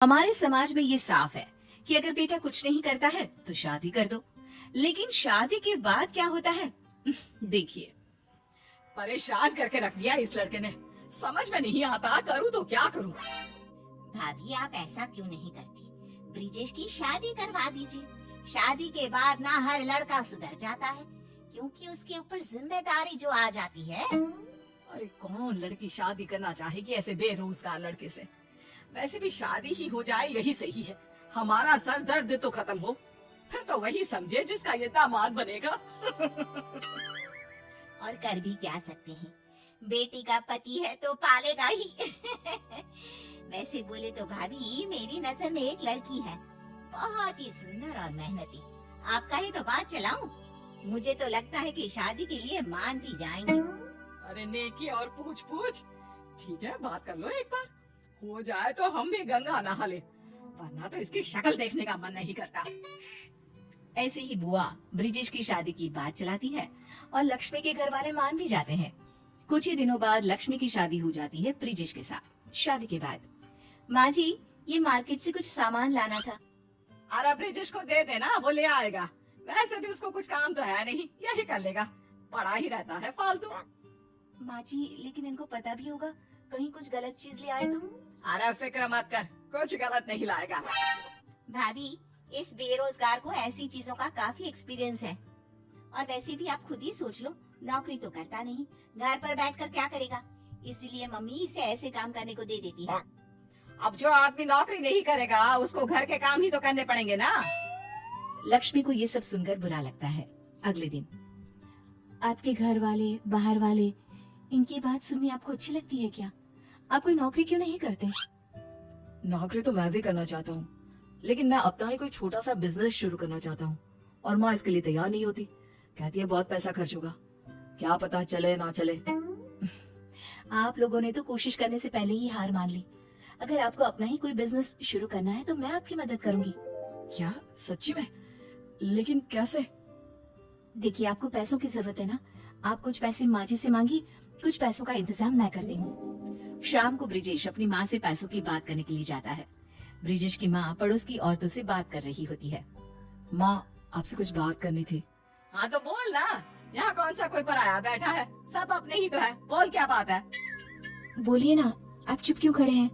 हमारे समाज में ये साफ है कि अगर बेटा कुछ नहीं करता है तो शादी कर दो, लेकिन शादी के बाद क्या होता है देखिए। परेशान करके रख दिया इस लड़के ने, समझ में नहीं आता करूँ तो क्या करूँ। भाभी आप ऐसा क्यों नहीं करती, ब्रिजेश की शादी करवा दीजिए। शादी के बाद ना हर लड़का सुधर जाता है, क्योंकि उसके ऊपर जिम्मेदारी जो आ जाती है। अरे कौन लड़की शादी करना चाहेगी ऐसे बेरोजगार लड़के से। वैसे भी शादी ही हो जाए यही सही है, हमारा सर दर्द तो खत्म हो, फिर तो वही समझे जिसका ये दामाद बनेगा। और कर भी क्या सकते हैं, बेटी का पति है तो पालेगा ही। वैसे बोले तो भाभी मेरी नजर में एक लड़की है, बहुत ही सुंदर और मेहनती। आपका ही तो बात चलाऊं, मुझे तो लगता है कि शादी के लिए मान भी जाएंगे। अरे नेकी और पूछ पूछ, ठीक है बात कर लो, एक बार हो जाए तो हम भी गंगा नहा ले, वरना तो इसकी शक्ल देखने का मन नहीं करता। ऐसे ही बुआ ब्रिजेश की शादी की बात चलाती है और लक्ष्मी के घर वाले मान भी जाते हैं। कुछ ही दिनों बाद लक्ष्मी की शादी हो जाती है ब्रिजेश के साथ। शादी के बाद, माँ जी ये मार्केट से कुछ सामान लाना था। अरे ब्रिजेश को दे देना, वो ले आएगा, वैसे भी उसको कुछ काम तो है नहीं, यही कर लेगा, पड़ा ही रहता है फालतू। माँ जी लेकिन इनको पता भी होगा कहीं कुछ गलत चीज ले आए तो। अरे फिक्र मत कर, कुछ गलत नहीं लाएगा। भाभी इस बेरोजगार को ऐसी चीजों का काफी एक्सपीरियंस है, और वैसे भी आप खुद ही सोच लो, नौकरी तो करता नहीं, घर पर बैठकर क्या करेगा, इसीलिए मम्मी इसे ऐसे काम करने को दे देती है। अब जो आदमी नौकरी नहीं करेगा उसको घर के काम ही तो करने पड़ेंगे ना। लक्ष्मी को ये सब सुनकर बुरा लगता है। अगले दिन, आपके घर वाले बाहर वाले इनकी बात सुननी आपको अच्छी लगती है क्या? आप कोई नौकरी क्यों नहीं करते? नौकरी तो मैं भी करना चाहता हूँ, लेकिन मैं अपना ही कोई छोटा सा बिजनेस शुरू करना चाहता हूँ, और माँ इसके लिए तैयार नहीं होती, कहती है बहुत पैसा खर्च होगा, क्या पता चले ना चले। आप लोगों ने तो कोशिश करने से पहले ही हार मान ली। अगर आपको अपना ही कोई बिजनेस शुरू करना है तो मैं आपकी मदद करूंगी। क्या सच्ची में? लेकिन कैसे? देखिए आपको पैसों की जरूरत है ना, आप कुछ पैसे माँ जी से मांगी, कुछ पैसों का इंतजाम मैं करती हूँ। शाम को ब्रिजेश अपनी माँ से पैसों की बात करने के लिए जाता है। ब्रिजेश की माँ पड़ोस की औरतों से बात कर रही होती है। माँ आपसे कुछ बात करनी थी। हाँ तो बोल ना, यहाँ कौन सा कोई पराया बैठा है, सब अपने ही तो है, बोल क्या बात है। बोलिए ना, आप चुप क्यों खड़े हैं?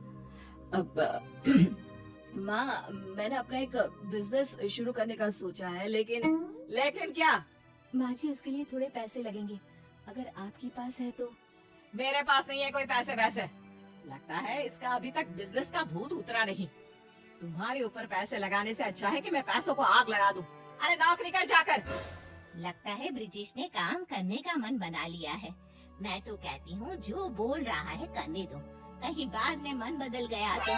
माँ मैंने अपना एक बिजनेस शुरू करने का सोचा है, लेकिन क्या? माँ जी उसके लिए थोड़े पैसे लगेंगे, अगर आपके पास है तो। मेरे पास नहीं है कोई पैसे वैसे, लगता है इसका अभी तक बिजनेस का भूत उतरा नहीं। तुम्हारे ऊपर पैसे लगाने से अच्छा है कि मैं पैसों को आग लगा दूं। अरे नौकरी कर जाकर। लगता है ब्रिजेश ने काम करने का मन बना लिया है। मैं तो कहती हूँ जो बोल रहा है करने दो, कहीं बाद में मन बदल गया तो।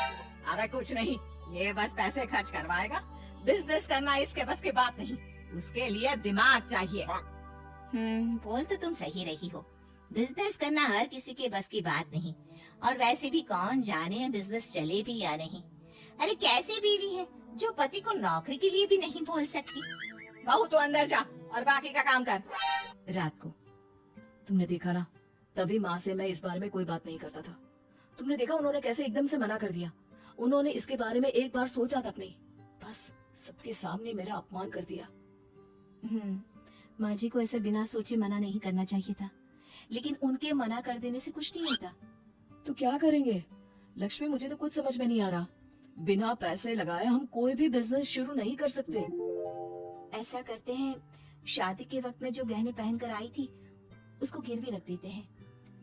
अरे कुछ नहीं, ये बस पैसे खर्च करवाएगा, बिजनेस करना इसके बस की बात नहीं, उसके लिए दिमाग चाहिए। बोल तो तुम सही रही हो, बिजनेस करना हर किसी के बस की बात नहीं, और वैसे भी कौन जाने बिजनेस चले भी या नहीं। अरे कैसे बीवी है जो पति को नौकरी के लिए भी नहीं बोल सकती। बहू तो अंदर जा और बाकी का काम कर। रात को तुमने देखा ना, तभी माँ से मैं इस बारे में कोई बात नहीं करता था। तुमने देखा उन्होंने कैसे एकदम से मना कर दिया। उन्होंने इसके बारे में एक बार सोचा तक नहीं, बस सबके सामने मेरा अपमान कर दिया। माँ जी को ऐसे बिना सोचे मना नहीं करना चाहिए था, लेकिन उनके मना कर देने से कुछ नहीं होता। तो क्या करेंगे लक्ष्मी, मुझे तो कुछ समझ में नहीं आ रहा। बिना पैसे लगाए हम कोई भी बिजनेस शुरू नहीं कर सकते। ऐसा करते हैं, शादी के वक्त में जो गहने पहन कर आई थी उसको गिरवी रख देते हैं,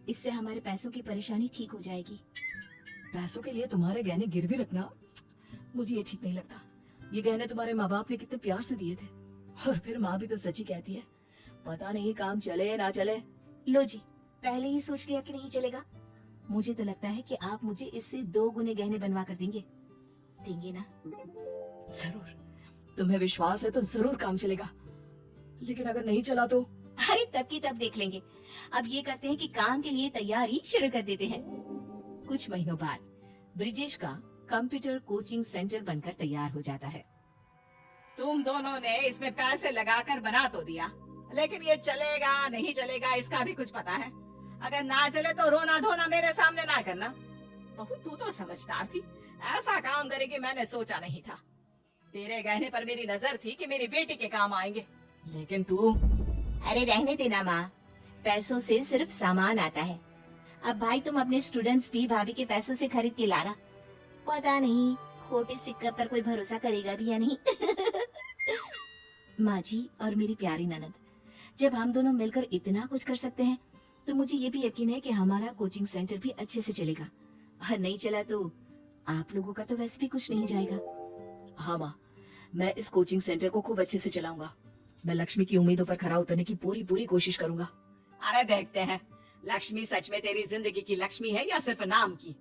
इससे हमारे पैसों की परेशानी ठीक हो जाएगी। पैसों के लिए तुम्हारे गहने गिरवी रखना, मुझे ये ठीक नहीं लगता। ये गहने तुम्हारे माँ बाप ने कितने प्यार से दिए थे, और फिर माँ भी तो सच्ची कहती है, पता नहीं काम चले ना चले। लो जी, पहले ही सोच लिया कि नहीं चलेगा। मुझे तो लगता है कि आप मुझे इससे 2 गुने गहने बनवा कर देंगे ना? जरूर, तुम्हें विश्वास है तो जरूर काम चलेगा, लेकिन अगर नहीं चला तो? अरे तब की तब देख लेंगे। अब ये करते हैं कि काम के लिए तैयारी शुरू कर देते हैं। कुछ महीनों बाद ब्रिजेश का कंप्यूटर कोचिंग सेंटर बनकर तैयार हो जाता है। तुम दोनों ने इसमें पैसे लगाकर बना तो दिया, लेकिन ये चलेगा नहीं चलेगा इसका भी कुछ पता है। अगर ना चले तो रोना धोना मेरे सामने ना करना। बहू तू तो समझदार थी, ऐसा काम करेगी मैंने सोचा नहीं था। तेरे गहने पर मेरी नजर थी कि मेरी बेटी के काम आएंगे, लेकिन तू। अरे रहने देना माँ, पैसों से सिर्फ सामान आता है। अब भाई तुम अपने स्टूडेंट्स भी भाभी के पैसों से खरीद के लाना। पता नहीं खोटे सिक्के पर कोई भरोसा करेगा भी या नहीं। माँ जी और मेरी प्यारी ननद, जब हम दोनों मिलकर इतना कुछ कर सकते हैं तो मुझे ये भी यकीन है कि हमारा कोचिंग सेंटर भी अच्छे से चलेगा। और नहीं चला तो आप लोगों का तो वैसे भी कुछ नहीं जाएगा। हाँ माँ, मैं इस कोचिंग सेंटर को खूब अच्छे से चलाऊंगा। मैं लक्ष्मी की उम्मीदों पर खरा उतरने की पूरी पूरी कोशिश करूंगा। अरे देखते हैं लक्ष्मी सच में तेरी जिंदगी की लक्ष्मी है या सिर्फ नाम की।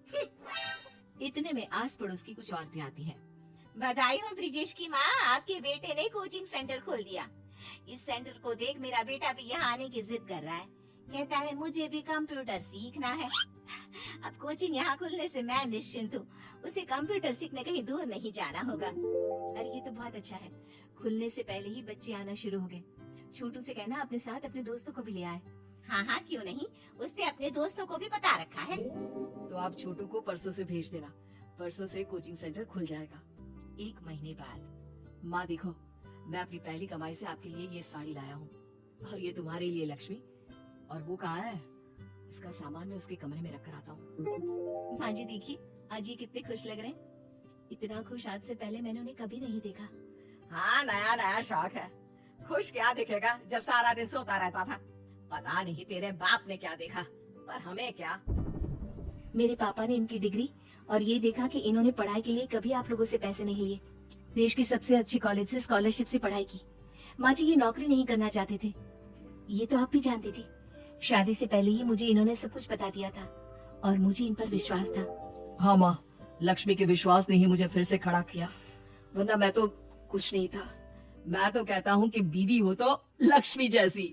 इतने में आस पड़ोस की कुछ औरतें आती हैं। बधाई हो ब्रिजेश की माँ, आपके बेटे ने कोचिंग सेंटर खोल दिया। इस सेंटर को देख मेरा बेटा भी यहाँ आने की जिद कर रहा है। कहता है मुझे भी कंप्यूटर सीखना है। अब कोचिंग यहाँ खुलने से मैं निश्चिंत हूँ, उसे कंप्यूटर सीखने कहीं दूर नहीं जाना होगा। अरे ये तो बहुत अच्छा है, खुलने से पहले ही बच्चे आना शुरू हो गए। छोटू से कहना अपने साथ अपने दोस्तों को भी ले आए। हाँ हाँ क्यों नहीं, उसने अपने दोस्तों को भी बता रखा है। तो आप छोटू को परसों से भेज देना। परसों से कोचिंग सेंटर खुल जाएगा। 1 महीने बाद। माँ देखो, मैं अपनी पहली कमाई से आपके लिए ये साड़ी लाया हूँ, और ये तुम्हारे लिए लक्ष्मी। और वो कहाँ है? इसका सामान मैं उसके कमरे में रख कर आता हूँ। माँ जी देखिए, आज ये कितने खुश लग रहे हैं। इतना खुश आज से पहले मैंने उन्हें कभी नहीं देखा। हाँ नया नया शौक है। खुश क्या दिखेगा जब सारा दिन सोता रहता था। पता नहीं तेरे बाप ने क्या देखा, पर हमें क्या। मेरे पापा ने इनकी डिग्री और ये देखा कि इन्होंने पढ़ाई के लिए कभी आप लोगों से पैसे नहीं लिए। देश की सबसे अच्छी कॉलेज से स्कॉलरशिप से पढ़ाई की। माँ जी ये नौकरी नहीं करना चाहते थे, ये तो आप भी जानती थी। शादी से पहले ही मुझे इन्होंने सब कुछ बता दिया था और मुझे इन पर विश्वास था। हाँ माँ, लक्ष्मी के विश्वास ने ही मुझे फिर से खड़ा किया, वरना मैं तो कुछ नहीं था। मैं तो कहता हूँ कि बीवी हो तो लक्ष्मी जैसी।